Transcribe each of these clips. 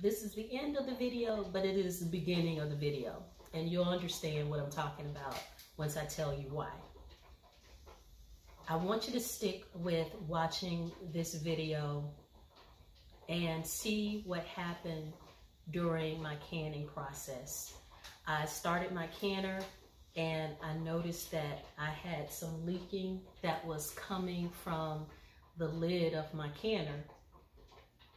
This is the end of the video, but it is the beginning of the video. And you'll understand what I'm talking about once I tell you why. I want you to stick with watching this video and see what happened during my canning process. I started my canner and I noticed that I had some leaking that was coming from the lid of my canner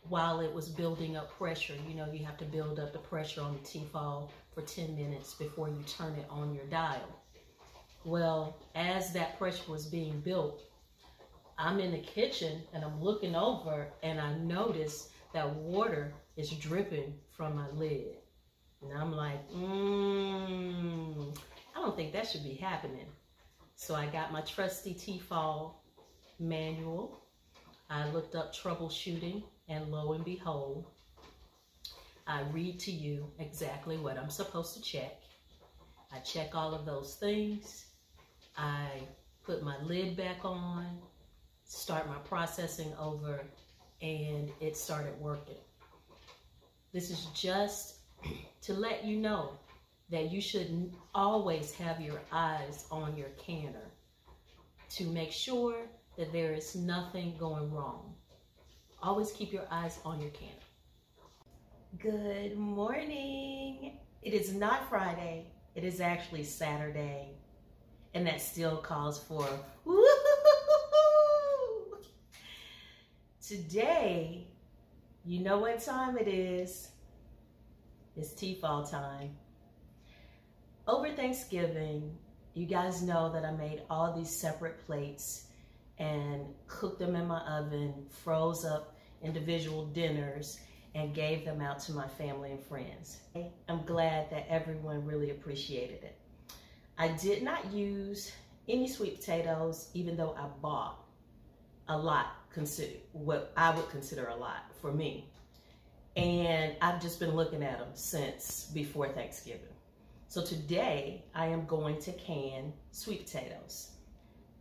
while it was building up pressure. You know, you have to build up the pressure on the T-Fal for 10 minutes before you turn it on your dial. Well, as that pressure was being built, I'm in the kitchen and I'm looking over and I noticed that water is dripping from my lid. And I'm like, I don't think that should be happening. So I got my trusty T-Fal manual. I looked up troubleshooting, and lo and behold, I read to you exactly what I'm supposed to check. I check all of those things. I put my lid back on, start my processing over, and it started working. This is just to let you know that you should always have your eyes on your canner to make sure that there is nothing going wrong. Always keep your eyes on your canner. Good morning. It is not Friday. It is actually Saturday. And that still calls for woo-hoo-hoo-hoo-hoo. Today, you know what time it is. It's T-Fal time. Over Thanksgiving, you guys know that I made all these separate plates and cooked them in my oven, froze up individual dinners, and gave them out to my family and friends. I'm glad that everyone really appreciated it. I did not use any sweet potatoes, even though I bought a lot, what I would consider a lot for me. And I've just been looking at them since before Thanksgiving. So today I am going to can sweet potatoes.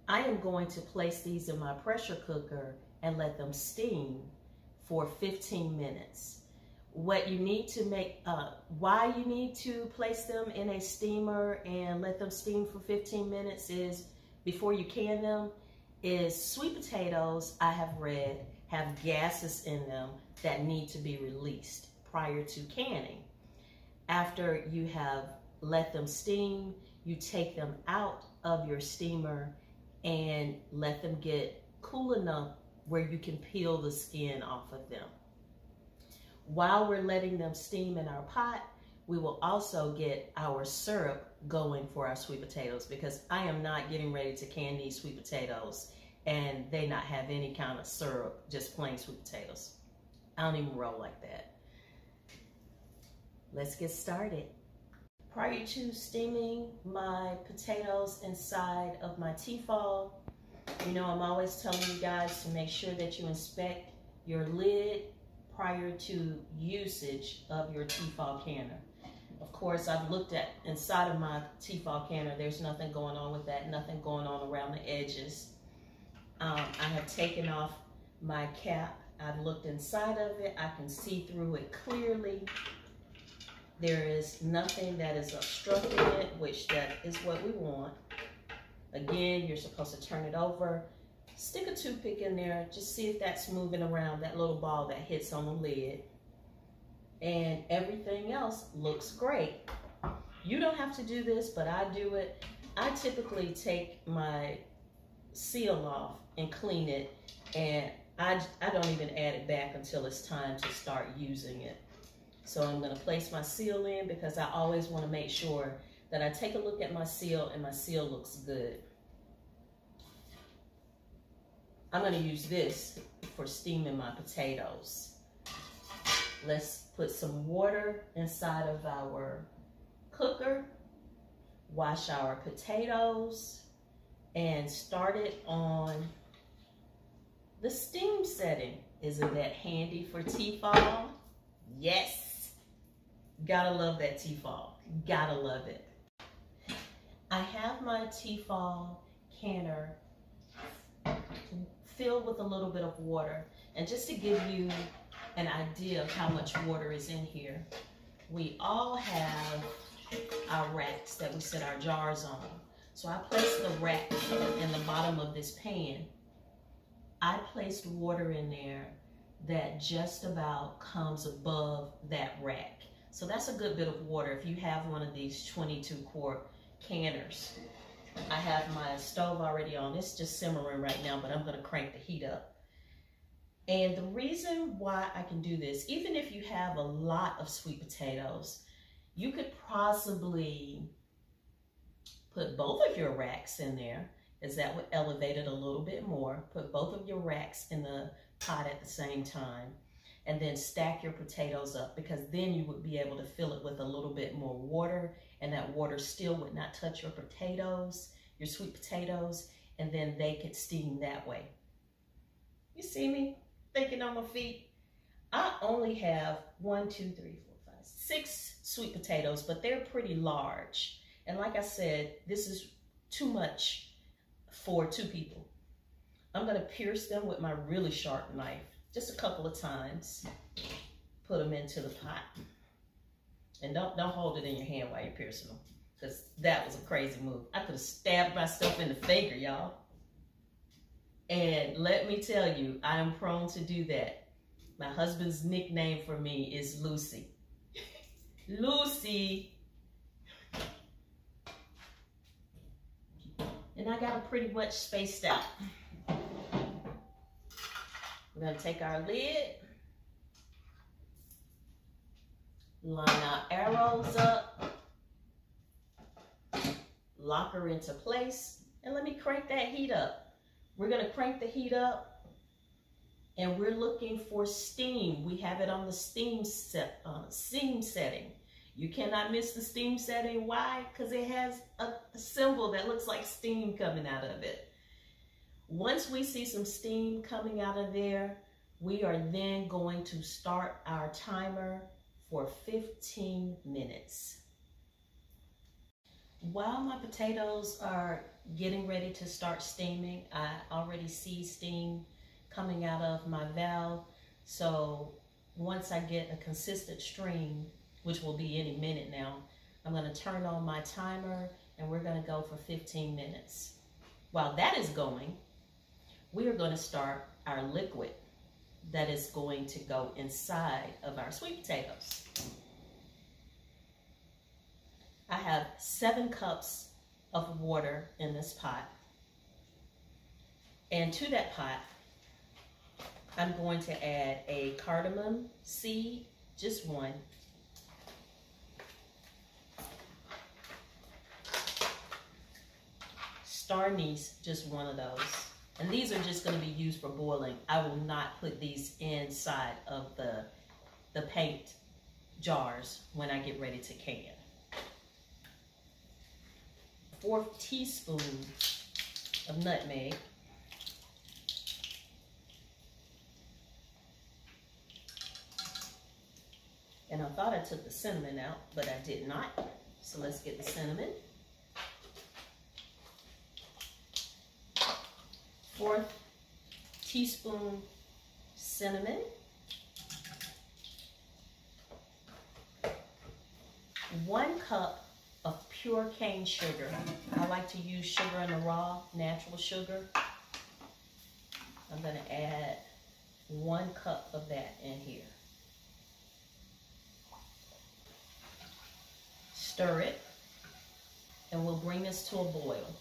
I am going to place these in my pressure cooker and let them steam for 15 minutes. What you need to make, why you need to place them in a steamer and let them steam for 15 minutes is, before you can them, is sweet potatoes, I have read, have gases in them that need to be released prior to canning. After you have let them steam, you take them out of your steamer and let them get cool enough where you can peel the skin off of them. While we're letting them steam in our pot, we will also get our syrup going for our sweet potatoes, because I am not getting ready to can these sweet potatoes and they not have any kind of syrup, just plain sweet potatoes. I don't even roll like that. Let's get started. Prior to steaming my potatoes inside of my T-Fal, you know, I'm always telling you guys to make sure that you inspect your lid prior to usage of your T-Fal canner. Of course, I've looked at inside of my T-Fal canner. There's nothing going on with that, nothing going on around the edges. I have taken off my cap. I've looked inside of it. I can see through it clearly. There is nothing that is obstructing it, which that is what we want. Again, you're supposed to turn it over. Stick a toothpick in there. Just see if that's moving around, that little ball that hits on the lid. And everything else looks great. You don't have to do this, but I do it. I typically take my seal off and clean it, and I don't even add it back until it's time to start using it. So I'm going to place my seal in, because I always want to make sure that I take a look at my seal and my seal looks good. I'm going to use this for steaming my potatoes. Let's put some water inside of our cooker, wash our potatoes, and start it on the steam setting. Isn't that handy for T-Fal? Yes. Gotta love that T-Fal. Gotta love it. I have my T-Fal canner filled with a little bit of water. And just to give you an idea of how much water is in here, we all have our racks that we set our jars on. So I placed the rack in the bottom of this pan. I placed water in there that just about comes above that rack. So that's a good bit of water if you have one of these 22-quart canners. I have my stove already on. It's just simmering right now, but I'm going to crank the heat up. And the reason why I can do this, even if you have a lot of sweet potatoes, you could possibly put both of your racks in there, as that would elevate it a little bit more. Put both of your racks in the pot at the same time, and then stack your potatoes up, because then you would be able to fill it with a little bit more water, and that water still would not touch your potatoes, your sweet potatoes, and then they could steam that way. You see me thinking on my feet? I only have 6 sweet potatoes, but they're pretty large. And like I said, this is too much for 2 people. I'm gonna pierce them with my really sharp knife just a couple of times. Put them into the pot. And don't hold it in your hand while you're piercing them, because that was a crazy move. I could have stabbed myself in the finger, y'all. And let me tell you, I am prone to do that. My husband's nickname for me is Lucy. Lucy. And I got them pretty much spaced out. We're gonna take our lid, line our arrows up, lock her into place, and let me crank that heat up. We're gonna crank the heat up, and we're looking for steam. We have it on the steam setting. You cannot miss the steam setting. Why? Because it has a symbol that looks like steam coming out of it. Once we see some steam coming out of there, we are then going to start our timer for 15 minutes. While my potatoes are getting ready to start steaming, I already see steam coming out of my valve. So once I get a consistent stream, which will be any minute now, I'm going to turn on my timer, and we're going to go for 15 minutes. While that is going, we are going to start our liquid that is going to go inside of our sweet potatoes. I have 7 cups of water in this pot. And to that pot, I'm going to add a cardamom seed, just one. Star anise, just one of those. And these are just going to be used for boiling. I will not put these inside of the paint jars when I get ready to can. 1/4 teaspoon of nutmeg. And I thought I took the cinnamon out, but I did not. So let's get the cinnamon. 1/4 teaspoon cinnamon. 1 cup of pure cane sugar. I like to use sugar in the raw, natural sugar. I'm going to add 1 cup of that in here. Stir it, and we'll bring this to a boil.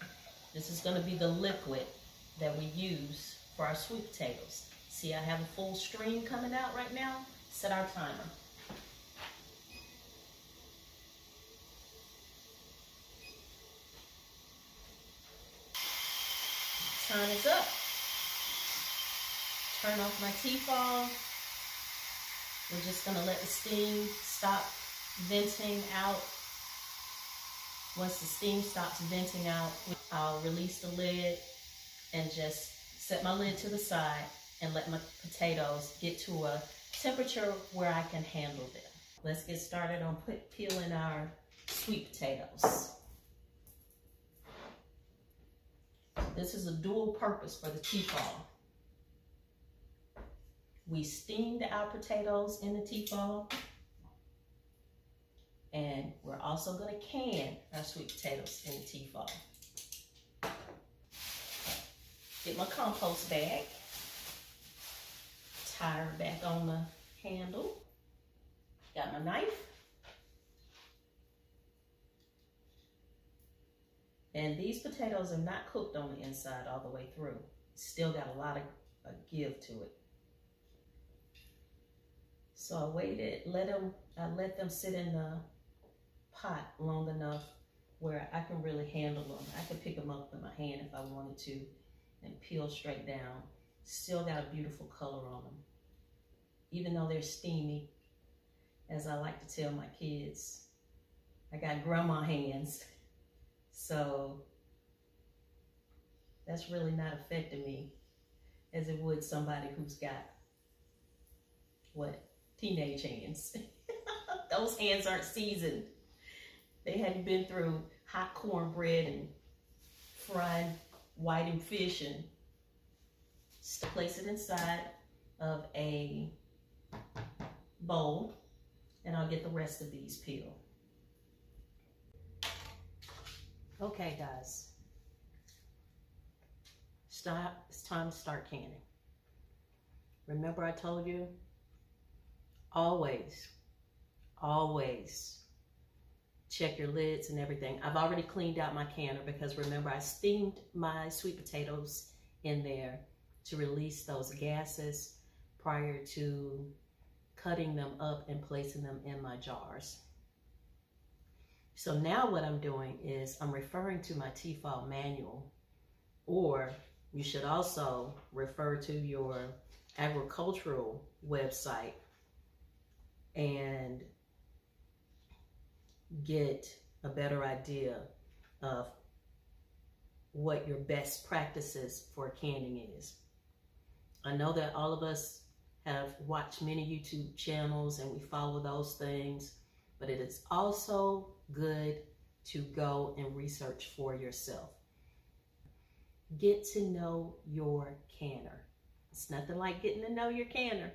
This is going to be the liquid that we use for our sweet potatoes. See, I have a full stream coming out right now. Set our timer. Time is up. Turn off my T-Fal. We're just going to let the steam stop venting out. Once the steam stops venting out, I'll release the lid and just set my lid to the side and let my potatoes get to a temperature where I can handle them. Let's get started on peeling our sweet potatoes. This is a dual purpose for the T-Fal. We steamed our potatoes in the T-Fal. And we're also going to can our sweet potatoes in the T-Fal. Get my compost bag. Tie her back on the handle. Got my knife. And these potatoes are not cooked on the inside all the way through. Still got a lot of give to it. So I waited, I let them sit in the pot long enough where I can really handle them. I can pick them up with my hand if I wanted to and peel straight down. Still got a beautiful color on them. Even though they're steamy, as I like to tell my kids, I got grandma hands. So that's really not affecting me as it would somebody who's got, what, teenage hands. Those hands aren't seasoned. They hadn't been through hot cornbread and fried whiting fish. And place it inside of a bowl, and I'll get the rest of these peeled. Okay, guys. It's time to start canning. Remember I told you, always check your lids and everything. I've already cleaned out my canner because remember I steamed my sweet potatoes in there to release those gases prior to cutting them up and placing them in my jars. So now what I'm doing is I'm referring to my T-Fal manual, or you should also refer to your agricultural website and get a better idea of what your best practices for canning is. I know that all of us have watched many YouTube channels and we follow those things, but it is also good to go and research for yourself. Get to know your canner. It's nothing like getting to know your canner.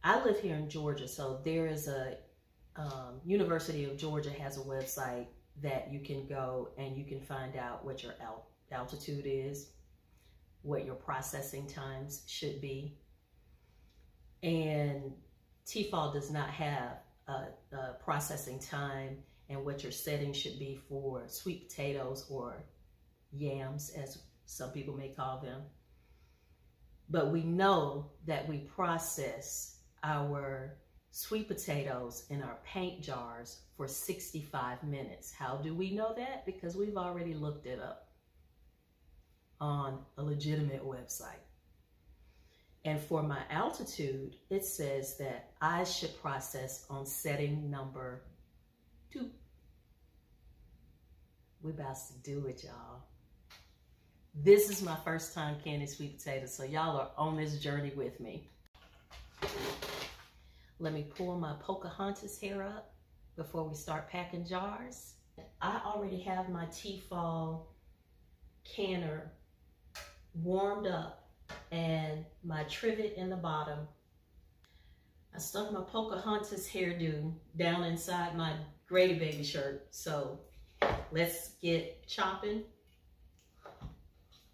I live here in Georgia, so there is a University of Georgia has a website that you can go and you can find out what your altitude is, what your processing times should be. And T-Fal does not have a processing time and what your setting should be for sweet potatoes or yams, as some people may call them. But we know that we process our sweet potatoes in our paint jars for 65 minutes. How do we know that? Because we've already looked it up on a legitimate website. And for my altitude, it says that I should process on setting number 2. We're about to do it, y'all. This is my first time canning sweet potatoes, so y'all are on this journey with me. Let me pull my Pocahontas hair up before we start packing jars. I already have my T-Fal canner warmed up and my trivet in the bottom. I stuck my Pocahontas hairdo down inside my Grady Baby shirt. So let's get chopping,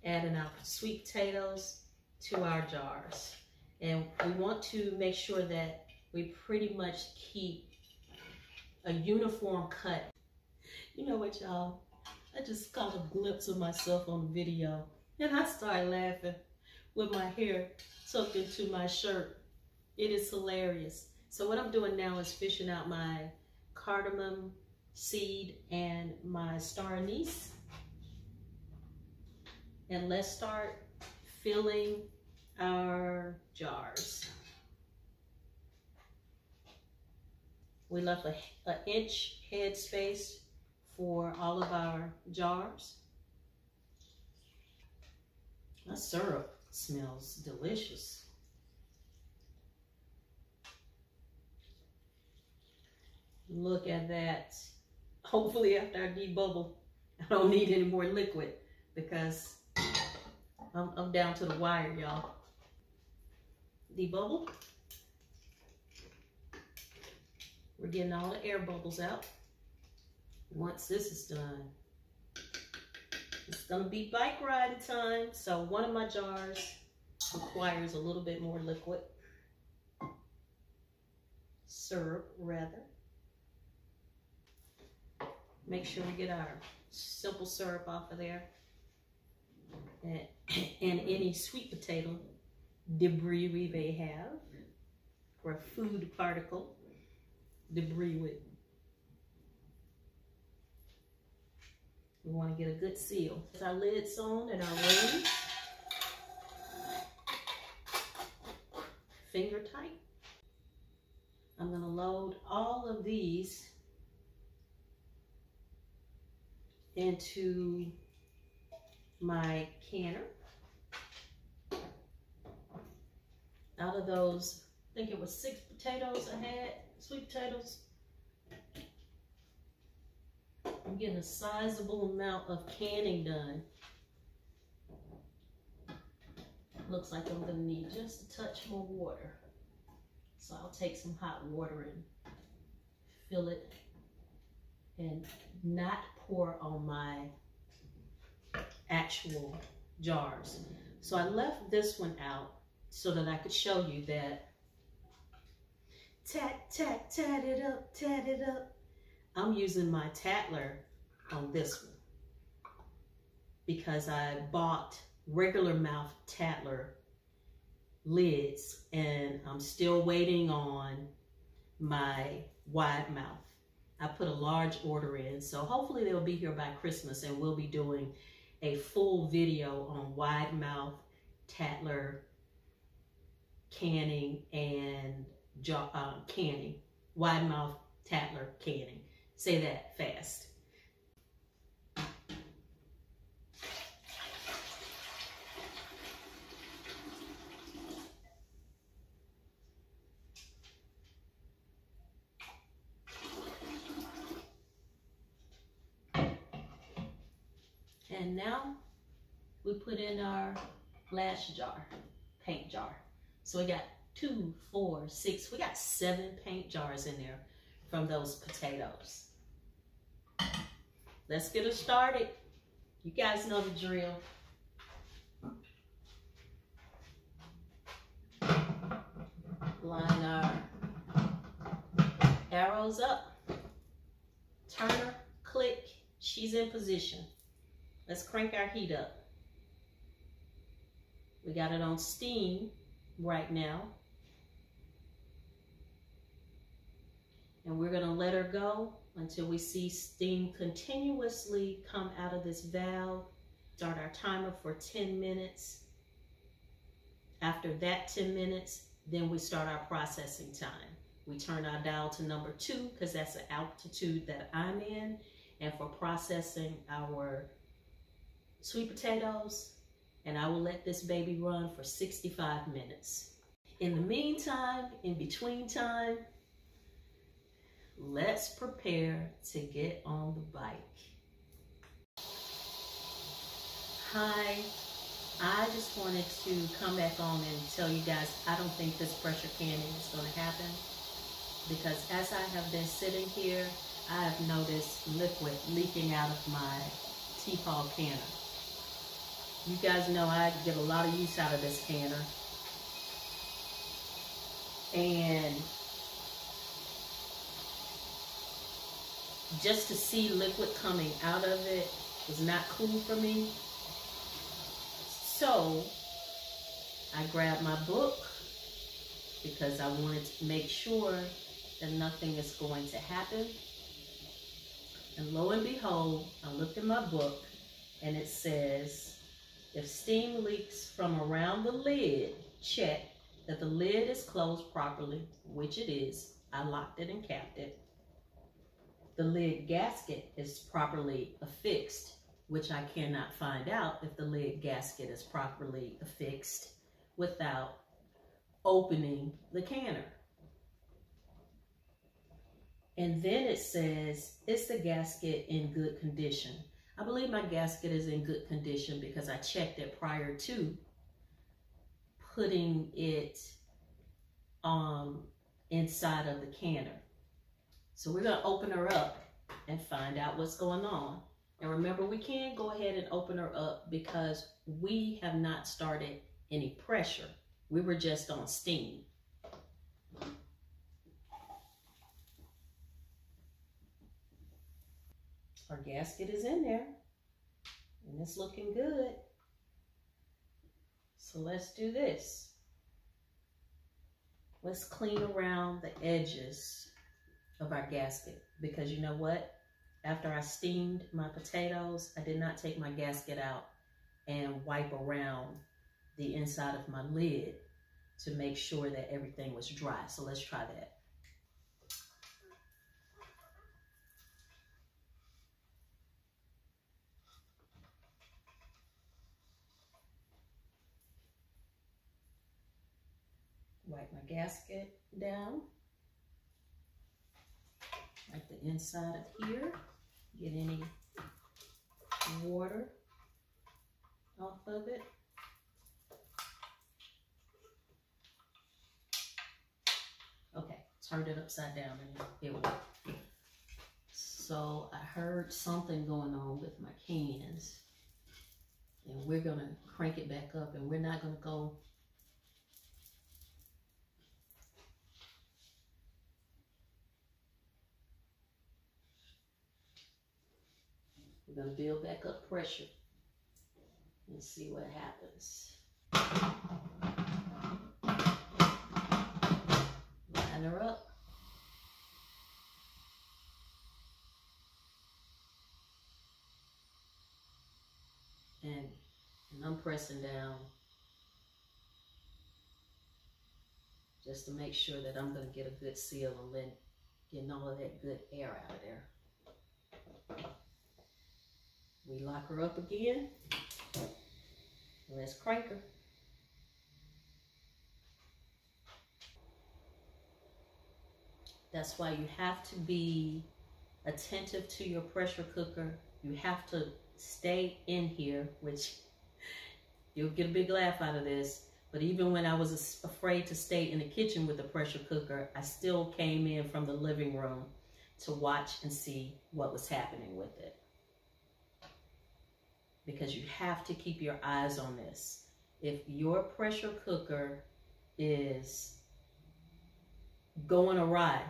adding our sweet potatoes to our jars. And we want to make sure that we pretty much keep a uniform cut. You know what, y'all? I just caught a glimpse of myself on the video and I started laughing with my hair tucked into my shirt. It is hilarious. So what I'm doing now is fishing out my cardamom seed and my star anise. And let's start filling our jars. We left an inch head space for all of our jars. That syrup smells delicious. Look at that. Hopefully after I debubble, I don't need any more liquid because I'm down to the wire, y'all. debubble. We're getting all the air bubbles out. Once this is done, it's gonna be bike riding time. So one of my jars requires a little bit more liquid. Syrup, rather. Make sure we get our simple syrup off of there. And any sweet potato debris we may have, or food particle debris with. We want to get a good seal. With our lid sewn and our rings finger tight. I'm going to load all of these into my canner. Out of those, I think it was 6 potatoes I had, sweet potatoes. I'm getting a sizable amount of canning done. Looks like I'm gonna need just a touch more water. So I'll take some hot water and fill it and not pour on my actual jars. So I left this one out so that I could show you that tat, tat, tat it up, tat it up. I'm using my Tatler on this one because I bought regular mouth Tatler lids and I'm still waiting on my wide mouth. I put a large order in, so hopefully they'll be here by Christmas and we'll be doing a full video on wide mouth Tatler canning and canning, wide mouth Tatler canning. Say that fast. And now we put in our last jar, paint jar. So we got 2, 4, 6, we got 7 paint jars in there from those potatoes. Let's get it started. You guys know the drill. Line our arrows up. Turn her, click, she's in position. Let's crank our heat up. We got it on steam right now. And we're gonna let her go until we see steam continuously come out of this valve. Start our timer for 10 minutes. After that 10 minutes, then we start our processing time. We turn our dial to number 2 because that's the altitude that I'm in. And for processing our sweet potatoes, and I will let this baby run for 65 minutes. In the meantime, in between time, let's prepare to get on the bike. Hi, I just wanted to come back on and tell you guys I don't think this pressure canning is going to happen because as I have been sitting here, I have noticed liquid leaking out of my T-Fal Canner. You guys know I get a lot of use out of this canner. And just to see liquid coming out of it was not cool for me. So I grabbed my book because I wanted to make sure that nothing is going to happen. And lo and behold, I looked in my book and it says, if steam leaks from around the lid, check that the lid is closed properly, which it is. I locked it and capped it. The lid gasket is properly affixed, which I cannot find out if the lid gasket is properly affixed without opening the canner. And then it says, is the gasket in good condition? I believe my gasket is in good condition because I checked it prior to putting it inside of the canner. So we're gonna open her up and find out what's going on. And remember, we can go ahead and open her up because we have not started any pressure. We were just on steam. Our gasket is in there and it's looking good. So let's do this. Let's clean around the edges of our gasket, because you know what? After I steamed my potatoes, I did not take my gasket out and wipe around the inside of my lid to make sure that everything was dry. So let's try that. Wipe my gasket down. Like the inside of here, get any water off of it. Okay, turned it upside down and it worked. So I heard something going on with my cans, and we're gonna crank it back up, and we're not gonna go We're going to build back up pressure and see what happens. Line her up. And I'm pressing down just to make sure that I'm going to get a good seal and getting all of that good air out of there. We lock her up again. Let's crank her. That's why you have to be attentive to your pressure cooker. You have to stay in here, which you'll get a big laugh out of this. But even when I was afraid to stay in the kitchen with the pressure cooker, I still came in from the living room to watch and see what was happening with it. Because you have to keep your eyes on this. If your pressure cooker is going awry,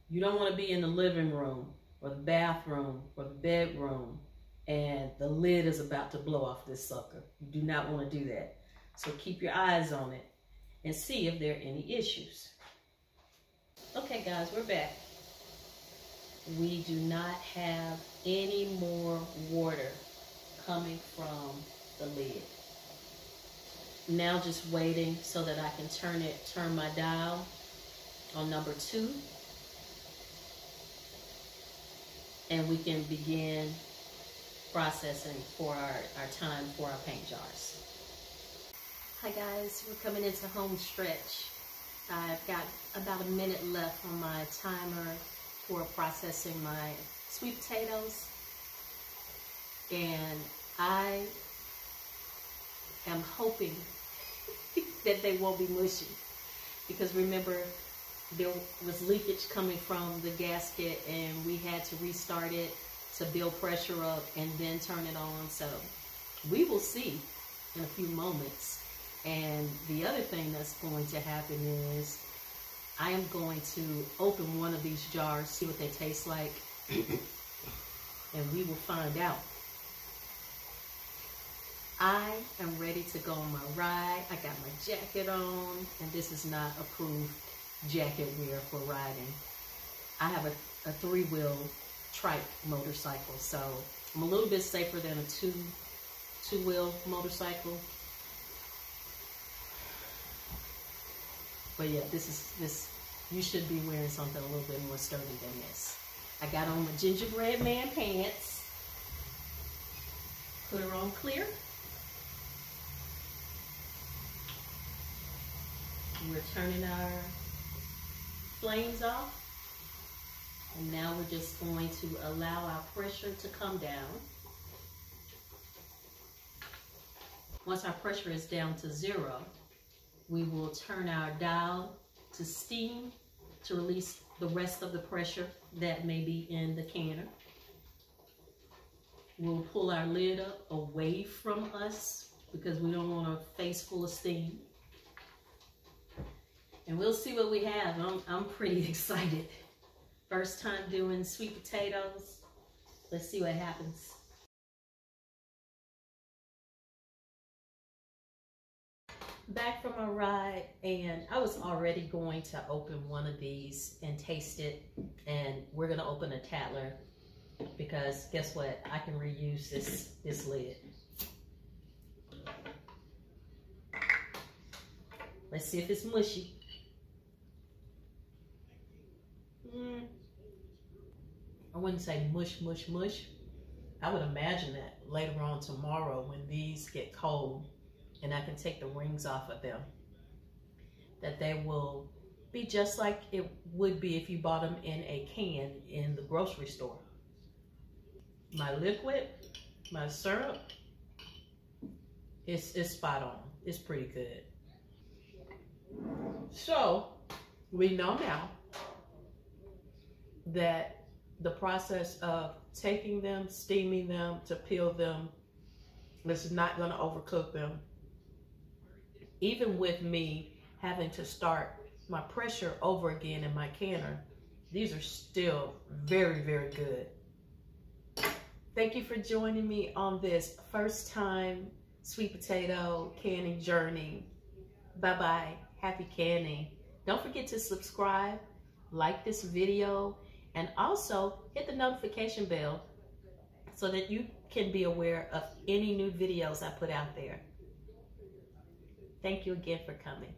you don't want to be in the living room or the bathroom or the bedroom and the lid is about to blow off this sucker. You do not want to do that. So keep your eyes on it and see if there are any issues. Okay guys, we're back. We do not have any more water coming from the lid. Now just waiting so that I can turn my dial on number 2. And we can begin processing for our time for our paint jars. Hi guys, we're coming into home stretch. I've got about a minute left on my timer for processing my sweet potatoes. And I am hoping that they won't be mushy, because remember, there was leakage coming from the gasket and we had to restart it to build pressure up and then turn it on. So we will see in a few moments. And the other thing that's going to happen is I am going to open one of these jars, see what they taste like, and we will find out. I am ready to go on my ride. I got my jacket on, and this is not approved jacket wear for riding. I have a 3-wheel trike motorcycle, so I'm a little bit safer than a two-wheel motorcycle. But yeah, you should be wearing something a little bit more sturdy than this. I got on my gingerbread man pants. Put her on clear. We're turning our flames off. And now we're just going to allow our pressure to come down. Once our pressure is down to 0, we will turn our dial to steam to release the rest of the pressure that may be in the canner. We'll pull our lid up away from us because we don't want a face full of steam. And we'll see what we have. I'm pretty excited. First time doing sweet potatoes. Let's see what happens. Back from a ride, and I was already going to open one of these and taste it, and we're gonna open a Tatler because guess what? I can reuse this lid. Let's see if it's mushy. I wouldn't say mush, mush, mush. I would imagine that later on tomorrow when these get cold and I can take the rings off of them, that they will be just like it would be if you bought them in a can in the grocery store. My liquid, my syrup, it's spot on. It's pretty good. So we know now that the process of taking them, steaming them, to peel them, this is not going to overcook them. Even with me having to start my pressure over again in my canner, these are still very, very good. Thank you for joining me on this first time sweet potato canning journey. Bye-bye. Happy canning. Don't forget to subscribe, like this video, and also hit the notification bell so that you can be aware of any new videos I put out there. Thank you again for coming.